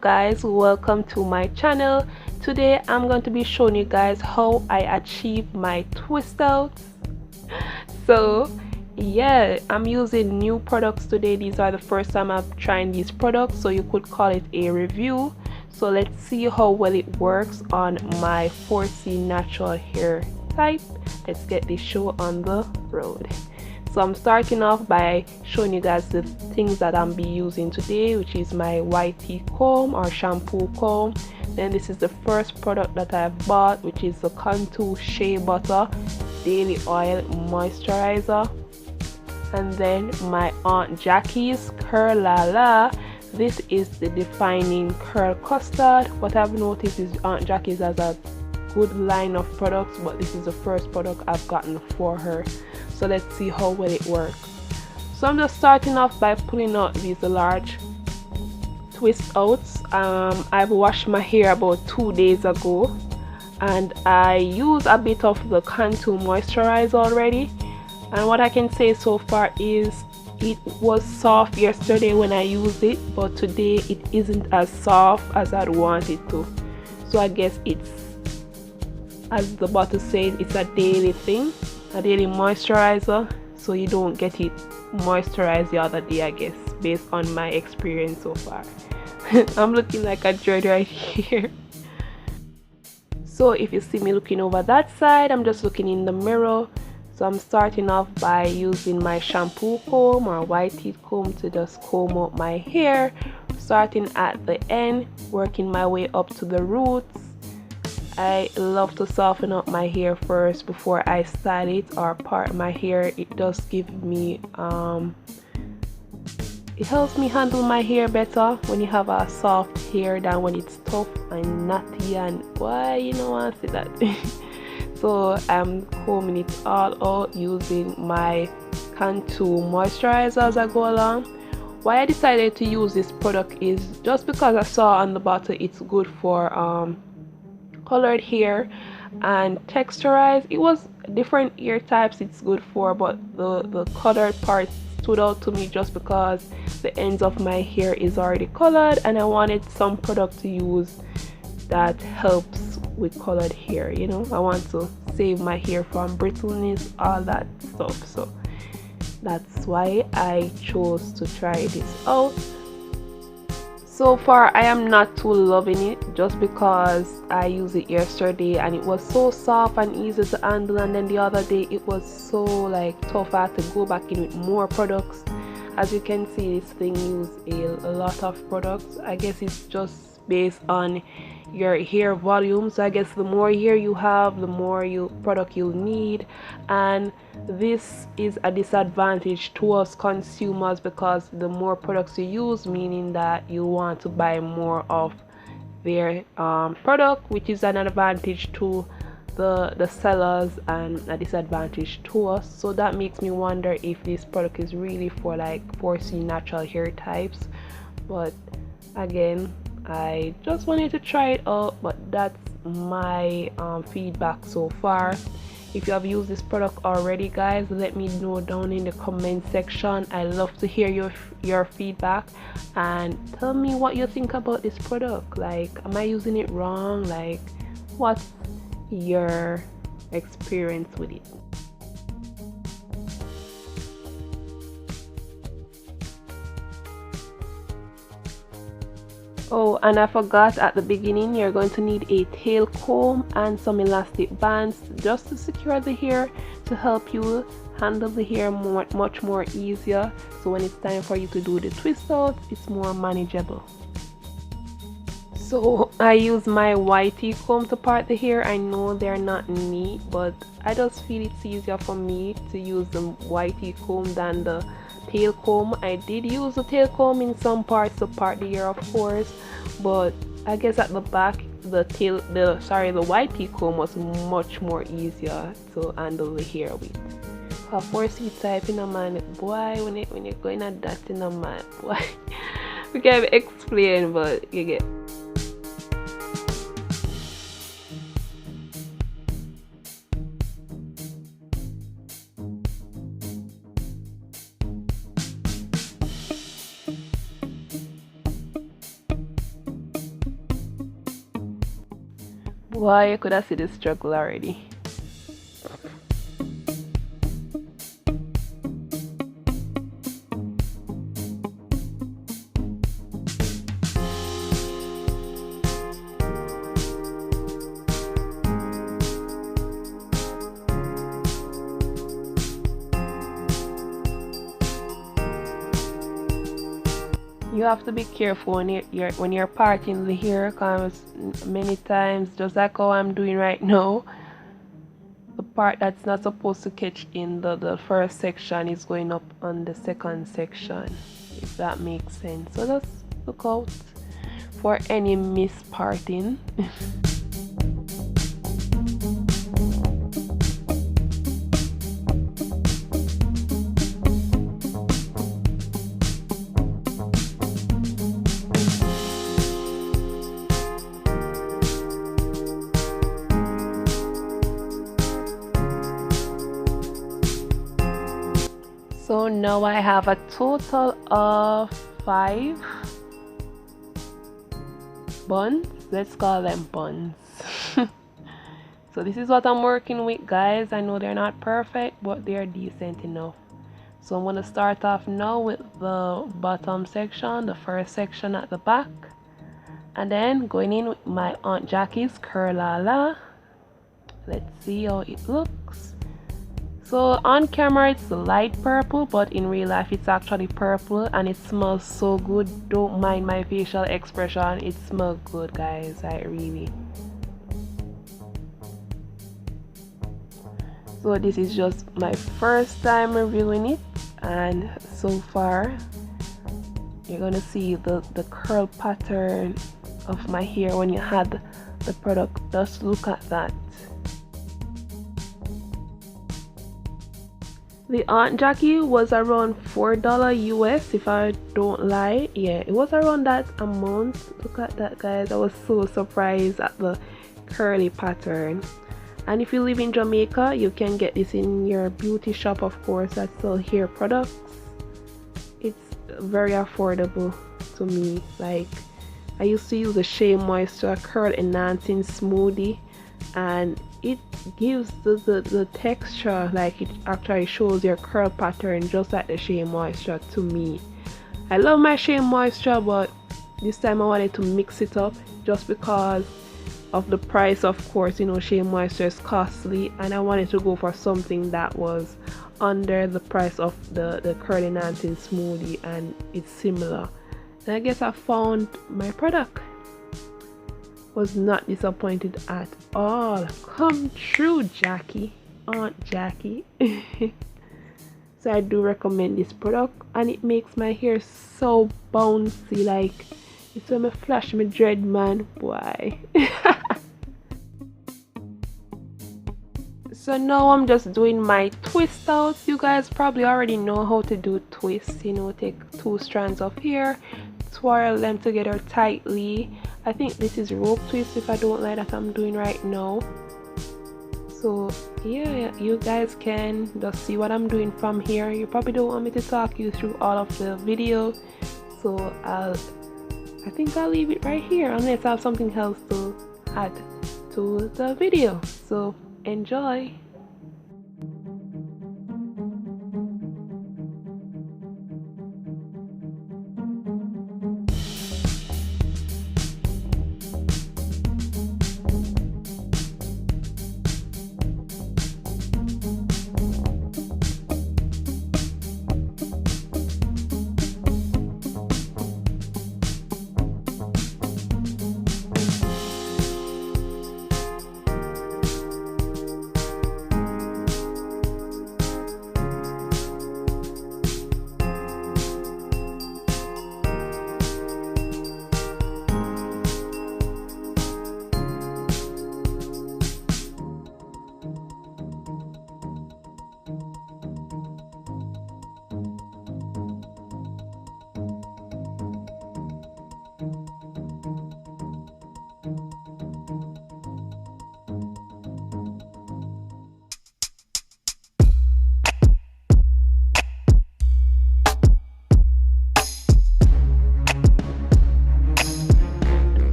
guys, welcome to my channel. Today I'm going to be showing you guys how I achieve my twist outs. So yeah, I'm using new products today. These are the first time I'm trying these products, so you could call it a review. So let's see how well it works on my 4C natural hair type. Let's get this show on the road. So I'm starting off by showing you guys the things that I'm be using today, which is my YT comb or shampoo comb. Then this is the first product that I bought, which is the Cantu Shea Butter Daily Oil Moisturizer. And then my Aunt Jackie's Curl Lala. This is the defining curl custard. What I've noticed is Aunt Jackie's has a good line of products, but this is the first product I've gotten for her. So let's see how well it works. So I'm just starting off by pulling out these large twist outs. I've washed my hair about 2 days ago, and I use a bit of the Cantu moisturizer already. And what I can say so far is it was soft yesterday when I used it, but today it isn't as soft as I'd want it to. So I guess it's, as the bottle says, it's a daily thing, a daily moisturizer, so you don't get it moisturized the other day, I guess, based on my experience so far. I'm looking like a dread right here. So if you see me looking over that side, I'm just looking in the mirror. So I'm starting off by using my shampoo comb or white teeth comb to just comb out my hair, starting at the end, working my way up to the roots. I love to soften up my hair first before I style it or part my hair. It does give me it helps me handle my hair better when you have a soft hair than when it's tough and knotty and why you know I say that. So I'm combing it all out using my Cantu moisturizer as I go along. Why I decided to use this product is just because I saw on the bottle it's good for colored hair and texturized. It was different hair types it's good for, but the colored part stood out to me just because the ends of my hair is already colored and I wanted some product to use that helps with colored hair. You know, I want to save my hair from brittleness, all that stuff. So that's why I chose to try this out. So far I am not too loving it, just because I used it yesterday and it was so soft and easy to handle, and then the other day it was so like tough. I had to go back in with more products. As you can see, this thing uses a lot of products. I guess it's just based on your hair volume, so I guess the more hair you have, the more product you'll need, and this is a disadvantage to us consumers because the more products you use, meaning that you want to buy more of their product, which is an advantage to the sellers and a disadvantage to us. So that makes me wonder if this product is really for like 4C natural hair types. But again, I just wanted to try it out, but that's my feedback so far. If you have used this product already, guys, let me know down in the comment section. I love to hear your feedback and tell me what you think about this product. Like, am I using it wrong? Like, what's your experience with it? Oh, and I forgot at the beginning, you're going to need a tail comb and some elastic bands just to secure the hair, to help you handle the hair much more easier. So when it's time for you to do the twist out, it's more manageable. So I use my YT comb to part the hair. I know they're not neat, but I just feel it's easier for me to use the YT comb than the tail comb. I did use the tail comb in some parts to part the hair, of course, but I guess at the back the YT comb was much more easier to handle the hair with. A 4C type in a man, boy, when you're going at that in a man, boy, we can't explain, but you get. Boy, you could have seen the struggle already. You have to be careful when you're parting the hair, because many times, just like how I'm doing right now, the part that's not supposed to catch in the first section is going up on the second section, if that makes sense. So just look out for any misparting. So now I have a total of 5 buns. Let's call them buns. So this is what I'm working with, guys. I know they're not perfect, but they're decent enough. So I'm going to start off now with the bottom section, the first section at the back. And then going in with my Aunt Jackie's Curl Lala. Let's see how it looks. So on camera it's light purple, but in real life it's actually purple, and it smells so good. Don't mind my facial expression, it smells good, guys. So this is just my first time reviewing it, and so far you're gonna see the curl pattern of my hair when you had the product. Just look at that. The Aunt Jackie was around $4 US, if I don't lie. Yeah, it was around that amount. Look at that, guys. I was so surprised at the curly pattern. And if you live in Jamaica, you can get this in your beauty shop, of course, that sell hair products. It's very affordable to me. Like, I used to use the Shea Moisture Curl Enhancing Smoothie, and it gives the texture, like it actually shows your curl pattern just like the Shea Moisture to me. I love my Shea Moisture, but this time I wanted to mix it up just because of the price. Of course, you know, Shea Moisture is costly, and I wanted to go for something that was under the price of the curl enhancing smoothie, and it's similar. And I guess I found my product. Was not disappointed at all. Come true, Jackie, Aunt Jackie. So I do recommend this product, and it makes my hair so bouncy. Like, it's when I flash my dread, man, boy. So now I'm just doing my twist outs. You guys probably already know how to do twists. You know, take 2 strands of hair, twirl them together tightly. I think this is rope twist, if I don't lie, that I'm doing right now. So yeah, you guys can just see what I'm doing from here. You probably don't want me to talk you through all of the video, so I think I'll leave it right here unless I have something else to add to the video. So enjoy.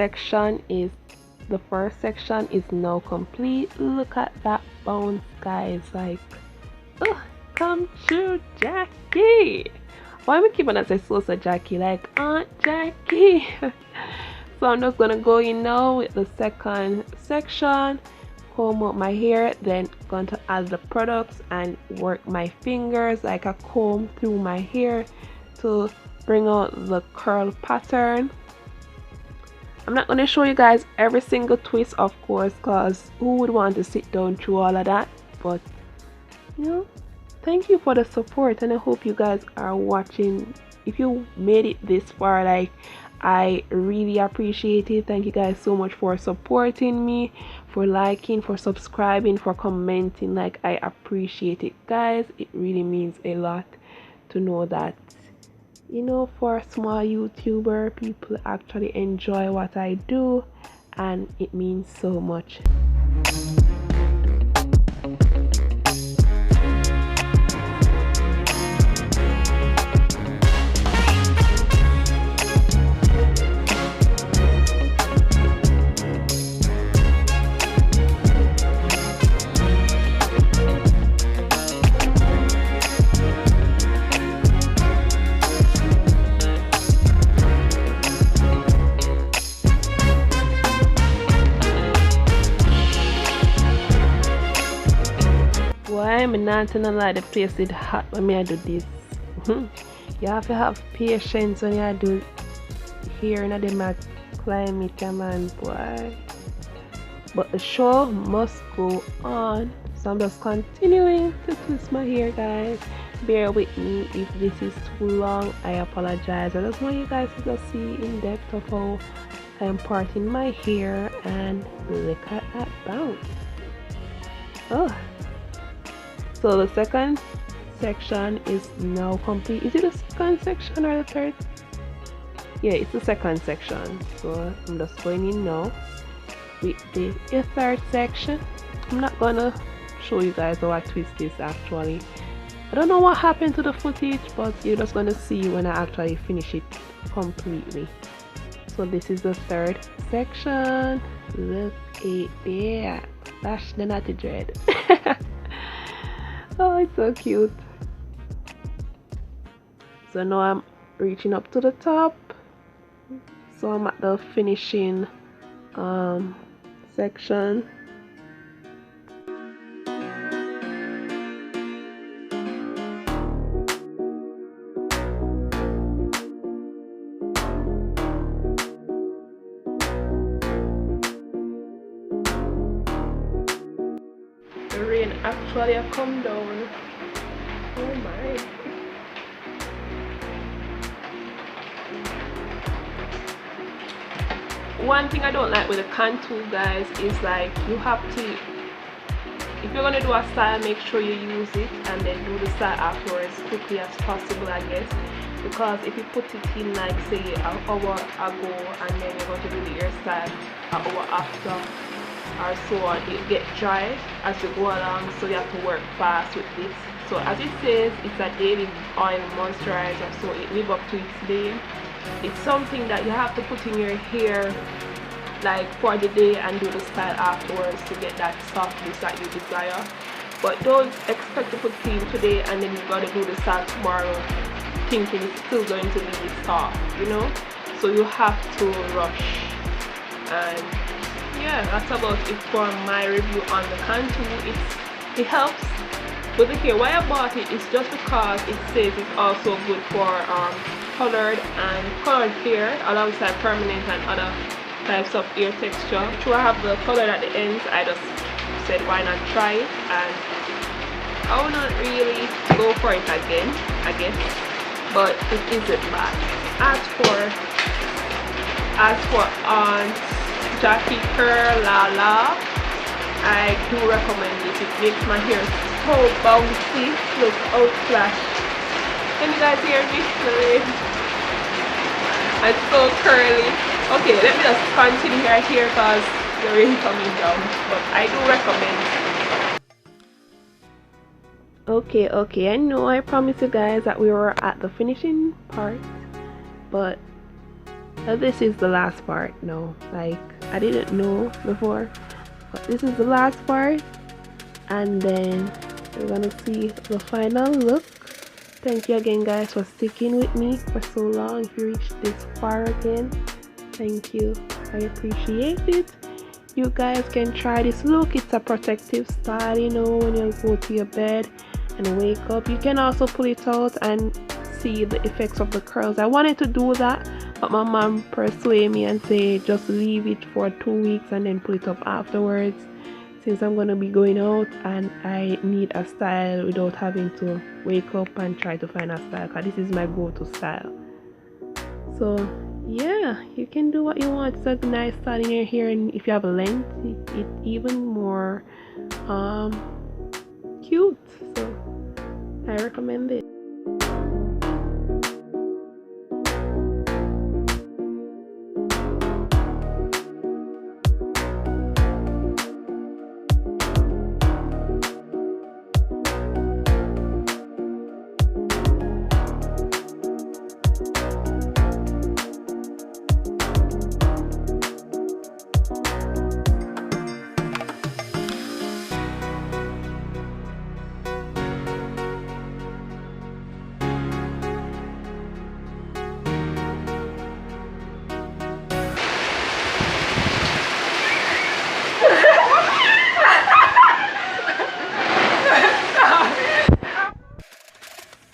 section is the first section is now complete. Look at that bounce, guys. Like, oh, come true, Jackie. Why am I keep on say so Jackie? Like Aunt Jackie. So I'm just gonna go in now with the second section, comb out my hair, then going to add the products and work my fingers like a comb through my hair to bring out the curl pattern. I'm not going to show you guys every single twist, of course, because who would want to sit down through all of that? But you know, thank you for the support, and I hope you guys are watching. If you made it this far, like, I really appreciate it. Thank you guys so much for supporting me, for liking, for subscribing, for commenting. Like, I appreciate it, guys. It really means a lot to know that, you know, for a small YouTuber, people actually enjoy what I do, and it means so much. I'm not gonna lie, the place is hot when I do this. You have to have patience when you do here in the climate, man, boy. But the show must go on, so I'm just continuing to twist my hair, guys. Bear with me if this is too long. I apologize. I just want you guys to just see in depth of how I'm parting my hair, and look at that bounce. Oh. So the second section is now complete. Is it the second section or the third? Yeah, it's the second section. So I'm just going in now with the third section. I'm not gonna show you guys how I twist this actually. I don't know what happened to the footage, but you're just gonna see when I actually finish it completely. So this is the third section. Look at that. That's the natty dread. Oh, it's so cute. So now I'm reaching up to the top. So I'm at the finishing section. The rain actually come down. Oh my. One thing I don't like with the Cantu, guys, is like you have to, if you're gonna do a style, make sure you use it and then do the style afterwards quickly as possible, I guess. Because if you put it in like say an hour ago and then you're going to do the hairstyle an hour after or so on, it get dry as you go along, so you have to work fast with this. So as it says, it's a daily oil moisturizer, so it lives up to its name. It's something that you have to put in your hair like for the day and do the style afterwards to get that softness that you desire. But don't expect to put it in today and then you gotta do the style tomorrow thinking it's still going to be soft, you know. So you have to rush. And yeah, that's about it for my review on the Cantu. It helps with the hair. Why I bought it is just because it says it's also good for colored hair alongside permanent and other types of hair texture. So I have the colored at the ends. I just said why not try it, and I will not really go for it again, I guess, but it isn't bad. As for Aunt Jackie Curl Lala, I do recommend this. It makes my hair so bouncy. Look, outflash. Can you guys hear me? It's so curly. Okay, let me just continue right here because the rain coming down, but I do recommend. Okay, I know I promised you guys that we were at the finishing part, but This is the last part. No, like I didn't know before, but this is the last part, and then we're gonna see the final look. Thank you again, guys, for sticking with me for so long. If you reached this far again, thank you. I appreciate it. You guys can try this look. It's a protective style, you know, when you go to your bed and wake up. You can also pull it out and see the effects of the curls. I wanted to do that, but my mom persuaded me and say just leave it for 2 weeks and then pull it up afterwards, since I'm gonna be going out and I need a style without having to wake up and try to find a style, because this is my go-to style. So yeah, you can do what you want. It's a nice style in your hair, and if you have a length, it's even more cute. So I recommend it.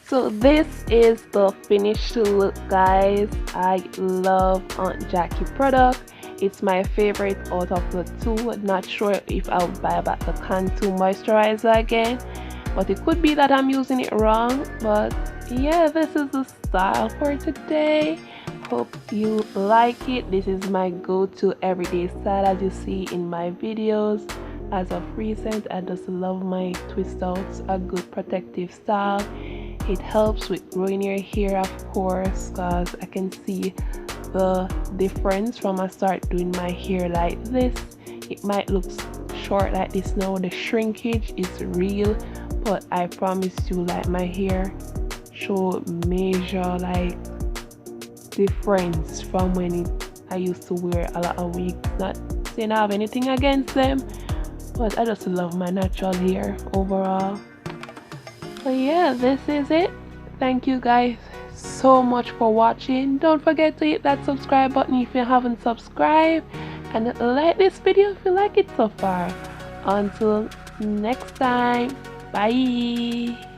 So this is the finished look, guys. I love Aunt Jackie product. It's my favorite out of the two. Not sure if I'll buy back the Cantu moisturizer again, but it could be that I'm using it wrong. But yeah, this is the style for today. Hope you like it. This is my go-to everyday style, as you see in my videos. As of recent, I just love my twist outs, a good protective style. It helps with growing your hair, of course, because I can see the difference from I start doing my hair like this. It might look short like this now. The shrinkage is real, but I promise you, like, my hair show major like difference from when I used to wear a lot of wigs. Not saying I have anything against them, but I just love my natural hair overall. But yeah, this is it. Thank you guys so much for watching. Don't forget to hit that subscribe button if you haven't subscribed, and like this video if you like it so far. Until next time, bye.